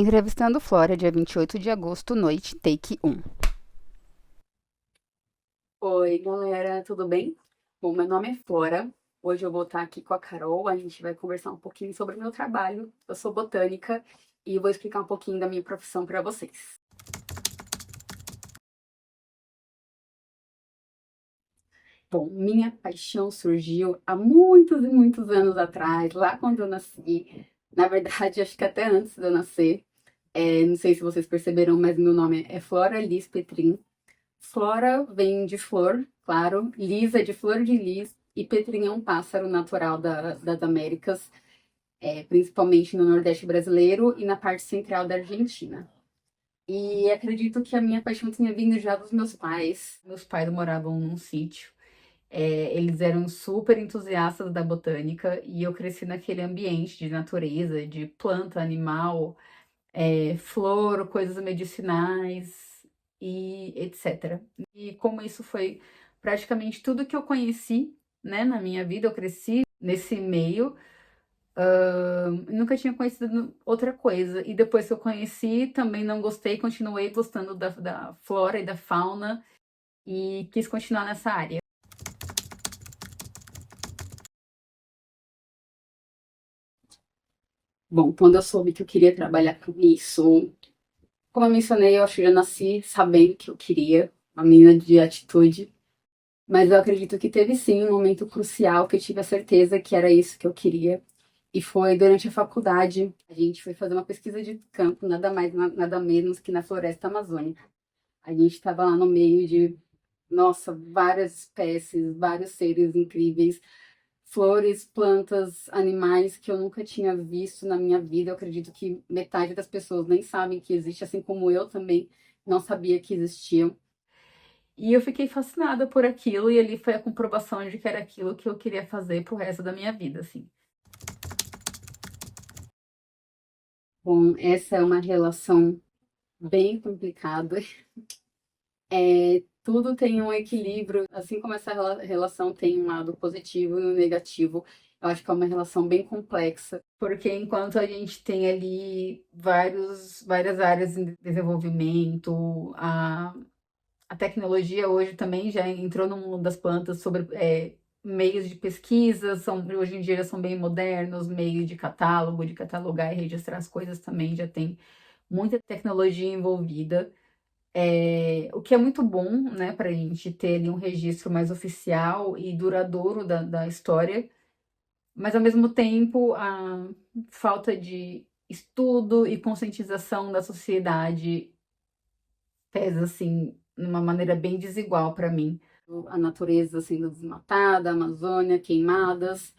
Entrevistando Flora, dia 28 de agosto, noite, take 1. Oi, galera, tudo bem? Bom, meu nome é Flora. Hoje eu vou estar aqui com a Carol. A gente vai conversar um pouquinho sobre o meu trabalho. Eu sou botânica e vou explicar um pouquinho da minha profissão para vocês. Bom, minha paixão surgiu há muitos e muitos anos atrás, lá quando eu nasci. Na verdade, acho que até antes de eu nascer. Não sei se vocês perceberam, mas meu nome é Flora Liz Petrin. Flora vem de flor, claro. Lis é de flor de lis. E Petrin é um pássaro natural das Américas, principalmente no Nordeste brasileiro e na parte central da Argentina. E acredito que a minha paixão tinha vindo já dos meus pais. Meus pais moravam num sítio. Eles eram super entusiastas da botânica e eu cresci naquele ambiente de natureza, de planta, animal, flor, coisas medicinais e etc. E como isso foi praticamente tudo que eu conheci, né, na minha vida, eu cresci nesse meio, nunca tinha conhecido outra coisa. E depois que eu conheci, também não gostei, continuei gostando da flora e da fauna e quis continuar nessa área. Bom, quando eu soube que eu queria trabalhar com isso, como eu mencionei, eu acho que já nasci sabendo que eu queria, uma menina de atitude. Mas eu acredito que teve sim um momento crucial que eu tive a certeza que era isso que eu queria. E foi durante a faculdade. A gente foi fazer uma pesquisa de campo, nada mais, nada menos que na floresta amazônica. A gente estava lá no meio de, nossa, várias espécies, vários seres incríveis, flores, plantas, animais que eu nunca tinha visto na minha vida. Eu acredito que metade das pessoas nem sabem que existe, assim como eu também não sabia que existiam. E eu fiquei fascinada por aquilo, e ali foi a comprovação de que era aquilo que eu queria fazer pro resto da minha vida, assim. Bom, essa é uma relação bem complicada. Tudo tem um equilíbrio, assim como essa relação tem um lado positivo e um negativo. Eu acho que é uma relação bem complexa, porque enquanto a gente tem ali várias áreas em desenvolvimento, a tecnologia hoje também já entrou no mundo das plantas sobre meios de pesquisa, hoje em dia já são bem modernos, meios de catálogo, de catalogar e registrar as coisas também já tem muita tecnologia envolvida. O que é muito bom, né, para a gente ter ali um registro mais oficial e duradouro da história, mas ao mesmo tempo a falta de estudo e conscientização da sociedade pesa assim de uma maneira bem desigual para mim. A natureza sendo desmatada, a Amazônia, queimadas,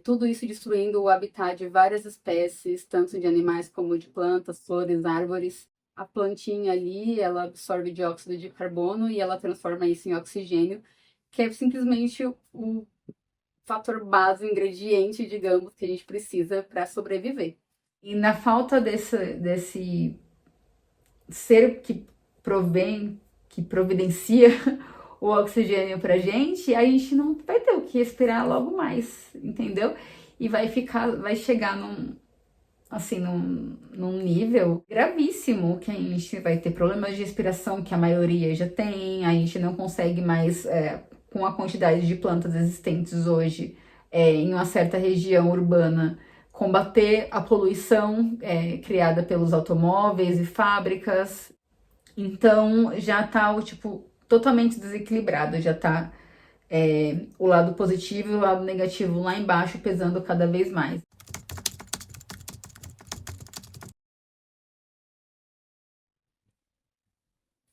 tudo isso destruindo o habitat de várias espécies, tanto de animais como de plantas, flores, árvores. A plantinha ali, ela absorve dióxido de carbono e ela transforma isso em oxigênio, que é simplesmente o fator base, o ingrediente, digamos, que a gente precisa para sobreviver. E na falta desse ser que provém, que providencia o oxigênio pra gente, a gente não vai ter o que respirar logo mais, entendeu? E vai chegar num nível gravíssimo que a gente vai ter problemas de respiração que a maioria já tem, a gente não consegue mais, com a quantidade de plantas existentes hoje, em uma certa região urbana, combater a poluição criada pelos automóveis e fábricas. Então já tá o tipo totalmente desequilibrado, já tá o lado positivo e o lado negativo lá embaixo pesando cada vez mais.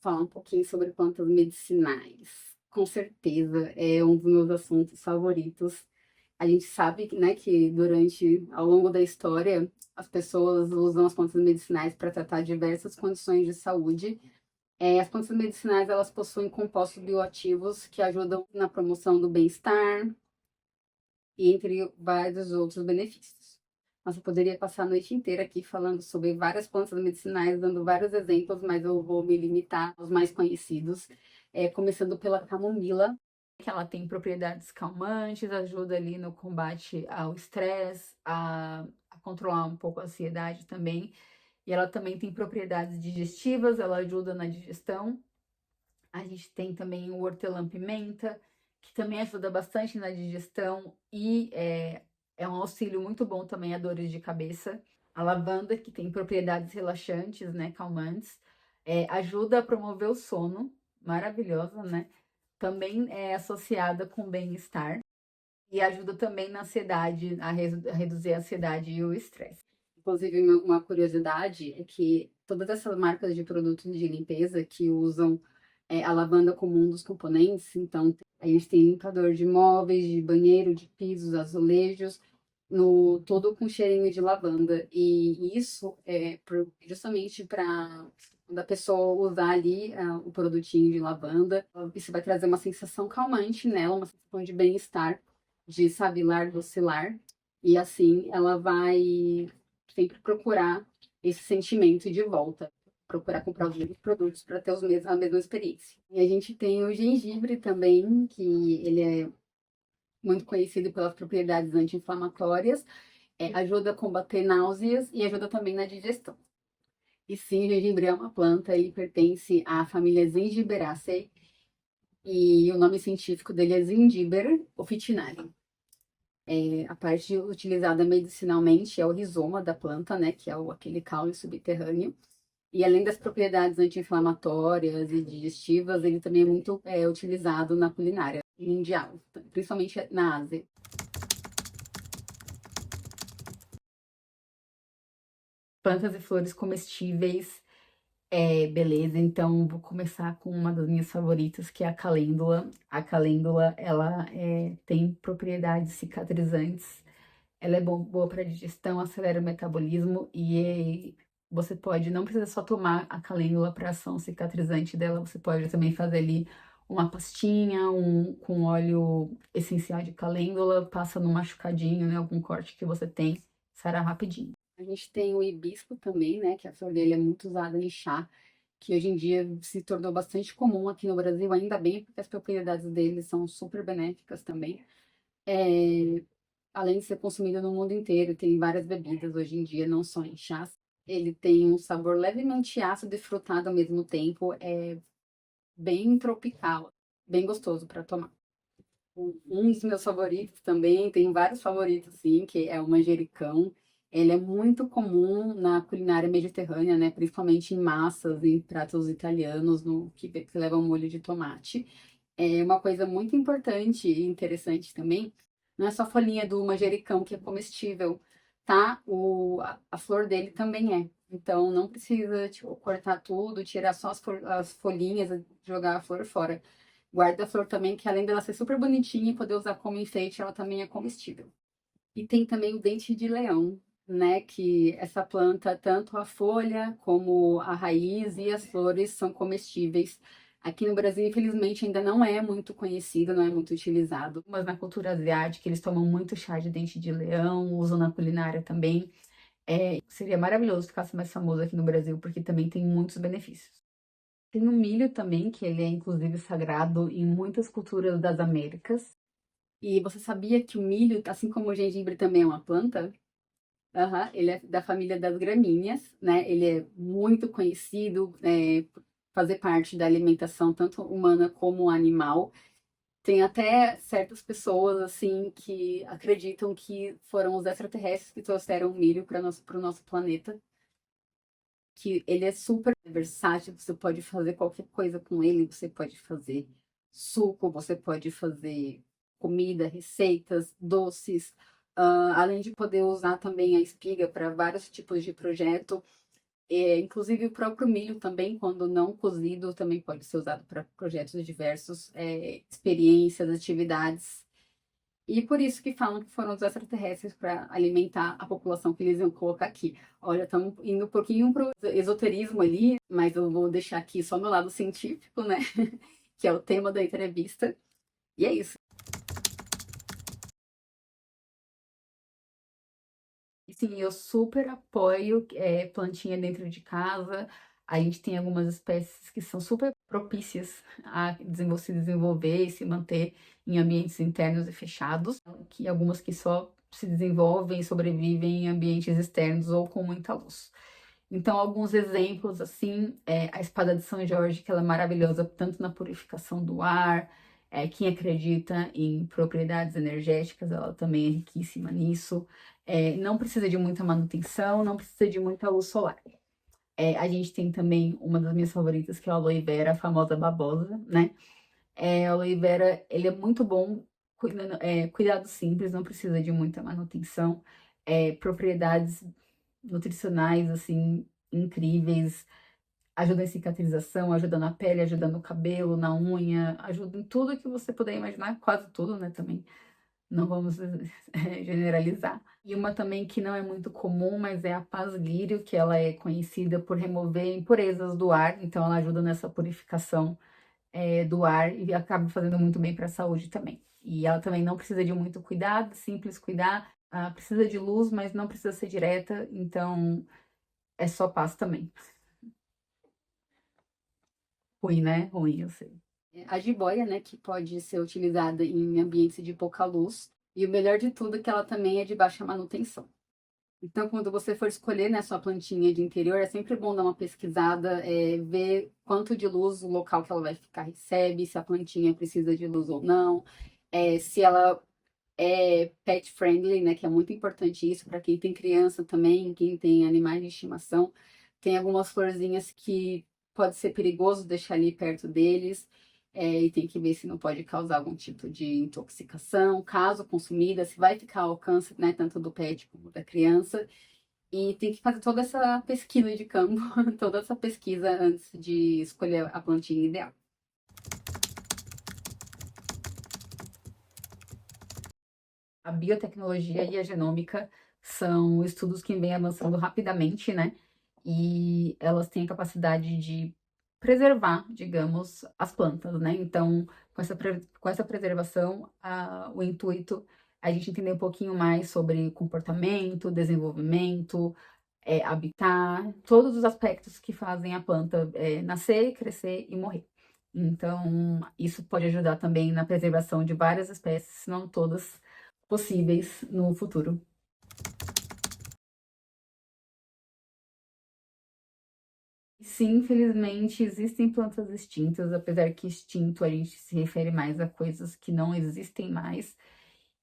Falar um pouquinho sobre plantas medicinais. Com certeza é um dos meus assuntos favoritos. A gente sabe, né, que ao longo da história, as pessoas usam as plantas medicinais para tratar diversas condições de saúde. As plantas medicinais, elas possuem compostos bioativos que ajudam na promoção do bem-estar e entre vários outros benefícios. Nossa, eu poderia passar a noite inteira aqui falando sobre várias plantas medicinais, dando vários exemplos, mas eu vou me limitar aos mais conhecidos, começando pela camomila, que ela tem propriedades calmantes, ajuda ali no combate ao estresse, a controlar um pouco a ansiedade também. E ela também tem propriedades digestivas, ela ajuda na digestão. A gente tem também o hortelã-pimenta, que também ajuda bastante na digestão e é um auxílio muito bom também a dores de cabeça. A lavanda, que tem propriedades relaxantes, né, calmantes, ajuda a promover o sono, maravilhosa, né? Também é associada com bem-estar e ajuda também na ansiedade, a reduzir a ansiedade e o estresse. Inclusive, uma curiosidade é que todas essas marcas de produtos de limpeza que usam a lavanda como um dos componentes, então a gente tem limpador de móveis, de banheiro, de pisos, azulejos, no todo com cheirinho de lavanda. E isso é justamente para da pessoa usar ali o produtinho de lavanda, isso vai trazer uma sensação calmante nela, uma sensação de bem-estar, de sabilar, docilar, e assim ela vai sempre procurar esse sentimento de volta, procurar comprar os mesmos produtos para ter a mesma experiência. E a gente tem o gengibre também, que ele é muito conhecido pelas propriedades anti-inflamatórias, ajuda a combater náuseas e ajuda também na digestão. E sim, o gengibre é uma planta, ele pertence à família Zingiberaceae, e o nome científico dele é Zingiber officinale. A parte utilizada medicinalmente é o rizoma da planta, né, que é aquele caule subterrâneo. E além das propriedades anti-inflamatórias e digestivas, ele também é muito utilizado na culinária mundial, principalmente na Ásia. Plantas e flores comestíveis, beleza. Então, vou começar com uma das minhas favoritas, que é a calêndula. A calêndula, ela tem propriedades cicatrizantes. Ela é boa para digestão, acelera o metabolismo e você pode, não precisa só tomar a calêndula para ação cicatrizante dela, você pode também fazer ali uma pastinha com óleo essencial de calêndula, passa no machucadinho, né, algum corte que você tem, sara rapidinho. A gente tem o hibisco também, né, que a flor dele é muito usada em chá, que hoje em dia se tornou bastante comum aqui no Brasil, ainda bem, porque as propriedades dele são super benéficas também. Além de ser consumido no mundo inteiro, tem várias bebidas hoje em dia, não só em chás. Ele tem um sabor levemente ácido e frutado ao mesmo tempo, é bem tropical, bem gostoso para tomar. Um dos meus favoritos também, tem vários favoritos sim, que é o manjericão. Ele é muito comum na culinária mediterrânea, né? Principalmente em massas, em pratos italianos, que levam molho de tomate. É uma coisa muito importante e interessante também, não é só a folhinha do manjericão que é comestível, tá? A flor dele também é. Então não precisa, tipo, cortar tudo, tirar só as folhinhas, jogar a flor fora. Guarda a flor também, que além dela ser super bonitinha e poder usar como enfeite, ela também é comestível. E tem também o dente de leão, né? Que essa planta, tanto a folha como a raiz e as flores são comestíveis. Aqui no Brasil, infelizmente, ainda não é muito conhecido, não é muito utilizado. Mas na cultura asiática, eles tomam muito chá de dente de leão, usam na culinária também. Seria maravilhoso se ficasse mais famoso aqui no Brasil, porque também tem muitos benefícios. Tem o milho também, que ele é inclusive sagrado em muitas culturas das Américas. E você sabia que o milho, assim como o gengibre, também é uma planta? Aham, ele é da família das gramíneas, né? Ele é muito conhecido por fazer parte da alimentação tanto humana como animal. Tem até certas pessoas, assim, que acreditam que foram os extraterrestres que trouxeram o milho para o nosso planeta. Que ele é super versátil, você pode fazer qualquer coisa com ele, você pode fazer suco, você pode fazer comida, receitas, doces, além de poder usar também a espiga para vários tipos de projeto. Inclusive o próprio milho também, quando não cozido, também pode ser usado para projetos diversos, experiências, atividades. E por isso que falam que foram os extraterrestres para alimentar a população que eles iam colocar aqui. Olha, estamos indo um pouquinho pro esoterismo ali, mas eu vou deixar aqui só no lado científico, né? Que é o tema da entrevista. E é isso. E sim, eu super apoio plantinha dentro de casa. A gente tem algumas espécies que são super propícias a se desenvolver e se manter em ambientes internos e fechados, que algumas que só se desenvolvem e sobrevivem em ambientes externos ou com muita luz. Então, alguns exemplos, assim, a espada de São Jorge, que ela é maravilhosa tanto na purificação do ar, quem acredita em propriedades energéticas, ela também é riquíssima nisso. Não precisa de muita manutenção, não precisa de muita luz solar. A gente tem também uma das minhas favoritas, que é a aloe vera, a famosa babosa, né? A aloe vera, ele é muito bom, cuidado simples, não precisa de muita manutenção. Propriedades nutricionais, assim, incríveis. Ajuda em cicatrização, ajuda na pele, ajuda no cabelo, na unha, ajuda em tudo que você puder imaginar, quase tudo, né, também. Não vamos generalizar. E uma também que não é muito comum, mas é a paz lírio, que ela é conhecida por remover impurezas do ar, então ela ajuda nessa purificação do ar e acaba fazendo muito bem para a saúde também. E ela também não precisa de muito cuidado, simples cuidar, precisa de luz, mas não precisa ser direta, então é só paz também. Ruim, né? Ruim, eu sei. A jiboia, né, que pode ser utilizada em ambientes de pouca luz. E o melhor de tudo é que ela também é de baixa manutenção. Então, quando você for escolher, né, sua plantinha de interior, é sempre bom dar uma pesquisada, ver quanto de luz o local que ela vai ficar recebe, se a plantinha precisa de luz ou não, se ela é pet friendly, né, que é muito importante isso para quem tem criança também, quem tem animais de estimação. Tem algumas florzinhas que pode ser perigoso deixar ali perto deles, e tem que ver se não pode causar algum tipo de intoxicação. Caso consumida, se vai ficar ao alcance, né, tanto do pet como da criança. E tem que fazer toda essa pesquisa de campo, toda essa pesquisa antes de escolher a plantinha ideal. A biotecnologia e a genômica são estudos que vêm avançando rapidamente, né? E elas têm a capacidade de preservar, digamos, as plantas, né? Então, com essa preservação, o intuito é a gente entender um pouquinho mais sobre comportamento, desenvolvimento, habitat, todos os aspectos que fazem a planta nascer, crescer e morrer. Então, isso pode ajudar também na preservação de várias espécies, se não todas possíveis no futuro. Sim, infelizmente, existem plantas extintas, apesar que extinto a gente se refere mais a coisas que não existem mais.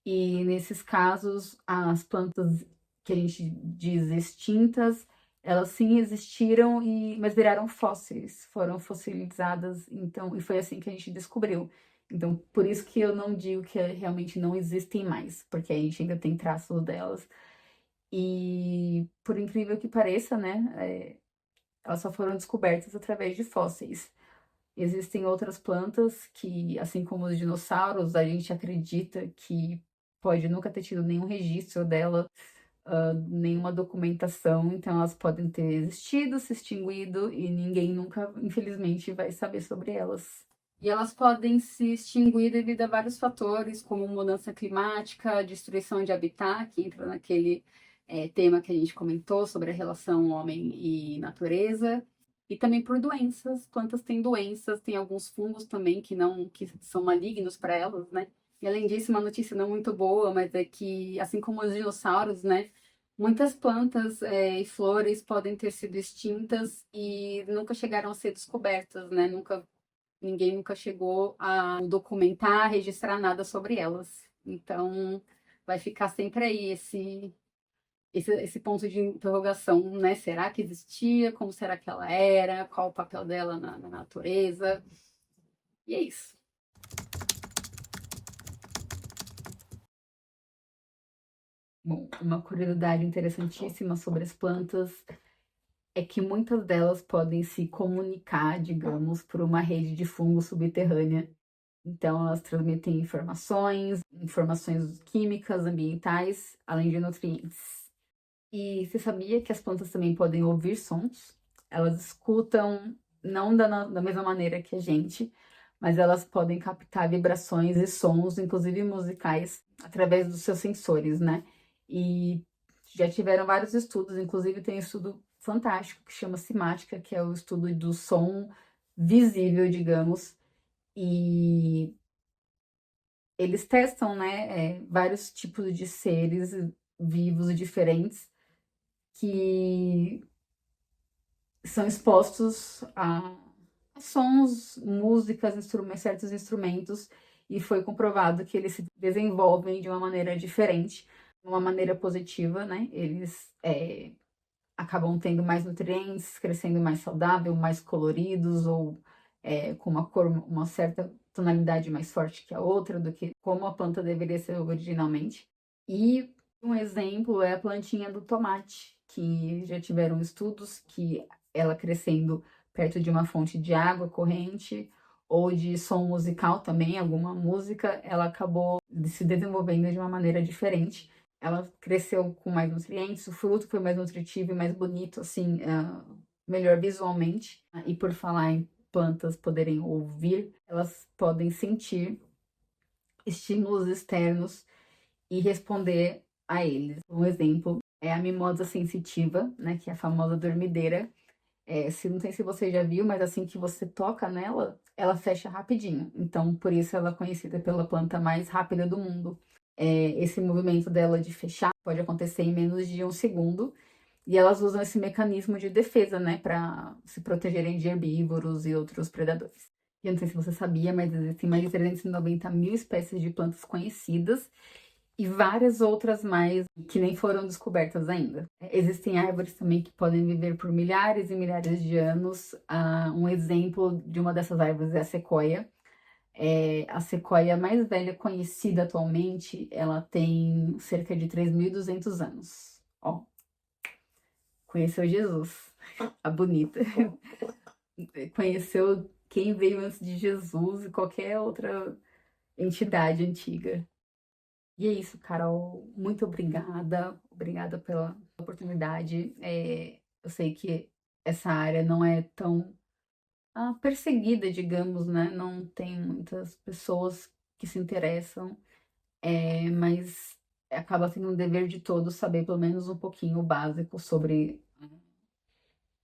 E nesses casos, as plantas que a gente diz extintas, elas sim existiram, mas viraram fósseis, foram fossilizadas, então, e foi assim que a gente descobriu. Então, por isso que eu não digo que realmente não existem mais, porque a gente ainda tem traços delas. E por incrível que pareça, né, elas só foram descobertas através de fósseis. Existem outras plantas que, assim como os dinossauros, a gente acredita que pode nunca ter tido nenhum registro dela, nenhuma documentação, então elas podem ter existido, se extinguido e ninguém nunca, infelizmente, vai saber sobre elas. E elas podem se extinguir devido a vários fatores, como mudança climática, destruição de habitat, que entra naquele tema que a gente comentou sobre a relação homem e natureza, e também por doenças. Plantas têm doenças, tem alguns fungos também que são malignos para elas, né? E além disso, uma notícia não muito boa, mas é que, assim como os dinossauros, né? Muitas plantas e flores podem ter sido extintas e nunca chegaram a ser descobertas, né? Ninguém nunca chegou a documentar, registrar nada sobre elas. Então, vai ficar sempre aí esse ponto de interrogação, né? Será que existia? Como será que ela era? Qual o papel dela na natureza? E é isso. Bom, uma curiosidade interessantíssima sobre as plantas é que muitas delas podem se comunicar, digamos, por uma rede de fungos subterrânea. Então, elas transmitem informações químicas, ambientais, além de nutrientes. E você sabia que as plantas também podem ouvir sons? Elas escutam, não da mesma maneira que a gente, mas elas podem captar vibrações e sons, inclusive musicais, através dos seus sensores, né? E já tiveram vários estudos, inclusive tem um estudo fantástico que chama Simática, que é o estudo do som visível, digamos, e eles testam, né, vários tipos de seres vivos diferentes que são expostos a sons, músicas, certos instrumentos, e foi comprovado que eles se desenvolvem de uma maneira diferente, de uma maneira positiva, né? Eles acabam tendo mais nutrientes, crescendo mais saudável, mais coloridos, ou com uma cor, uma certa tonalidade mais forte que a outra, do que como a planta deveria ser originalmente. E um exemplo é a plantinha do tomate, que já tiveram estudos que ela crescendo perto de uma fonte de água corrente ou de som musical também, alguma música, ela acabou se desenvolvendo de uma maneira diferente. Ela cresceu com mais nutrientes, o fruto foi mais nutritivo e mais bonito, assim, melhor visualmente. E por falar em plantas poderem ouvir, elas podem sentir estímulos externos e responder a eles. Um exemplo é a mimosa sensitiva, né, que é a famosa dormideira. Não sei se você já viu, mas assim que você toca nela, ela fecha rapidinho. Então, por isso ela é conhecida pela planta mais rápida do mundo. Esse movimento dela de fechar pode acontecer em menos de um segundo. E elas usam esse mecanismo de defesa, né, para se protegerem de herbívoros e outros predadores. E eu não sei se você sabia, mas existem mais de 390 mil espécies de plantas conhecidas e várias outras mais que nem foram descobertas ainda. Existem árvores também que podem viver por milhares e milhares de anos. Um exemplo de uma dessas árvores é a sequoia. A sequoia mais velha conhecida atualmente, ela tem cerca de 3.200 anos. Ó, conheceu Jesus, a bonita. Conheceu quem veio antes de Jesus e qualquer outra entidade antiga. E é isso, Carol. Muito obrigada. Obrigada pela oportunidade. Eu sei que essa área não é tão perseguida, digamos, né? Não tem muitas pessoas que se interessam, mas acaba sendo um dever de todos saber pelo menos um pouquinho o básico sobre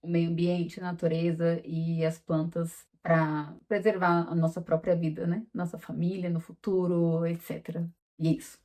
o meio ambiente, a natureza e as plantas para preservar a nossa própria vida, né? Nossa família no futuro, etc. E é isso.